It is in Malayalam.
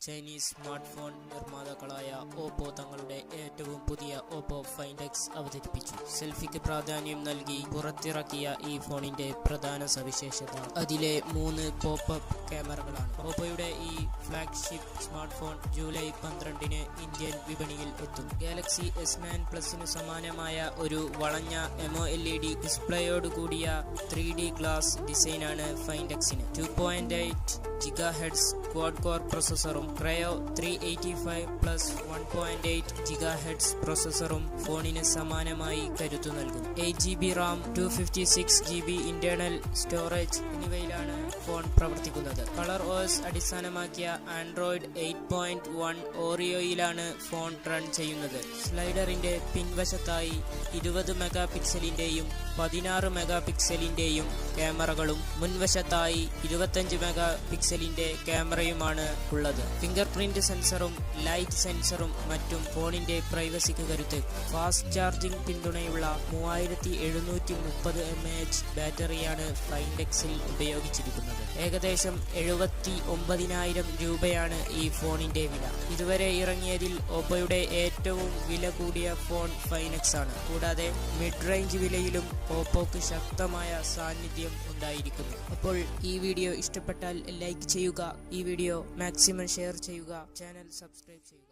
ചൈനീസ് സ്മാർട്ട് ഫോൺ നിർമ്മാതാക്കളായ ഓപ്പോ തങ്ങളുടെ ഏറ്റവും പുതിയ ഓപ്പോ ഫൈൻഡ് എക്സ് അവതരിപ്പിച്ചു. സെൽഫിക്ക് പ്രാധാന്യം നൽകി പുറത്തിറക്കിയ ഈ ഫോണിന്റെ പ്രധാന സവിശേഷത അതിലെ 3 പോപ്പ്-അപ്പ് ക്യാമറകളാണ്. ഓപ്പോയുടെ ഈ ഫ്ലാഗ്ഷിപ്പ് സ്മാർട്ട് ഫോൺ ജൂലൈ 12-ന് ഇന്ത്യൻ വിപണിയിൽ എത്തും. ഗാലക്സി S9 പ്ലസിനു സമാനമായ ഒരു വളഞ്ഞ AMOLED ഡിസ്പ്ലേയോടുകൂടിയ 3D ഗ്ലാസ് ഡിസൈനാണ് ഫൈൻഡ് എക്സിന്. 2.8 GHz ക്വാഡ് കോർ പ്രൊസസ്സറും ക്രയോ 385 1.8 GHz പ്രൊസസ്സറും ഫോണിന് സമാനമായി കരുത്തു നൽകും. 8GB RAM, 256GB internal storage എന്നിവയിലാണ് ഫോൺ പ്രവർത്തിക്കുന്നത്. കളർ OS അടിസ്ഥാനമാക്കിയ ആൻഡ്രോയിഡ് 8.1 ഓറിയോയിലാണ് ഫോൺ റൺ ചെയ്യുന്നത്. സ്ലൈഡറിന്റെ പിൻവശത്തായി 20 മെഗാ പിക്സലിന്റെയും 16 മെഗാ പിക്സലിന്റെയും ക്യാമറകളും മുൻവശത്തായി 25 മെഗാ പിക്സലിന്റെ ക്യാമറയുമാണ് ഉള്ളത്. ഫിംഗർ പ്രിന്റ് സെൻസറും ലൈറ്റ് സെൻസറും മറ്റും ഫോണിന്റെ പ്രൈവസിക്ക് കരുത്തേക്കും. ഫാസ്റ്റ് ചാർജിംഗ് പിന്തുണയുള്ള 3730 mAh ബാറ്ററിയാണ് ഫൈൻഡ് എക്സിൽ ഉപയോഗിച്ചിരിക്കുന്നത്. ഏകദേശം 79,000 രൂപയാണ് ഈ ഫോണിന്റെ വില. ഇതുവരെ ഇറങ്ങിയതിൽ ഓപ്പോയുടെ ഏറ്റവും വില കൂടിയ ഫോൺ ഫൈൻഡ് എക്സ് ആണ്. കൂടാതെ മിഡ് റേഞ്ച് വിലയിലും ഓപ്പോക്ക് ശക്തമായ സാന്നിധ്യം ഉണ്ടായിരിക്കുന്നു. അപ്പോൾ ഈ വീഡിയോ ഇഷ്ടപ്പെട്ടാൽ ലൈക്ക് ചെയ്യുക, ഈ വീഡിയോ മാക്സിമം ഷെയർ ചെയ്യുക, ചാനൽ സബ്സ്ക്രൈബ് ചെയ്യുക.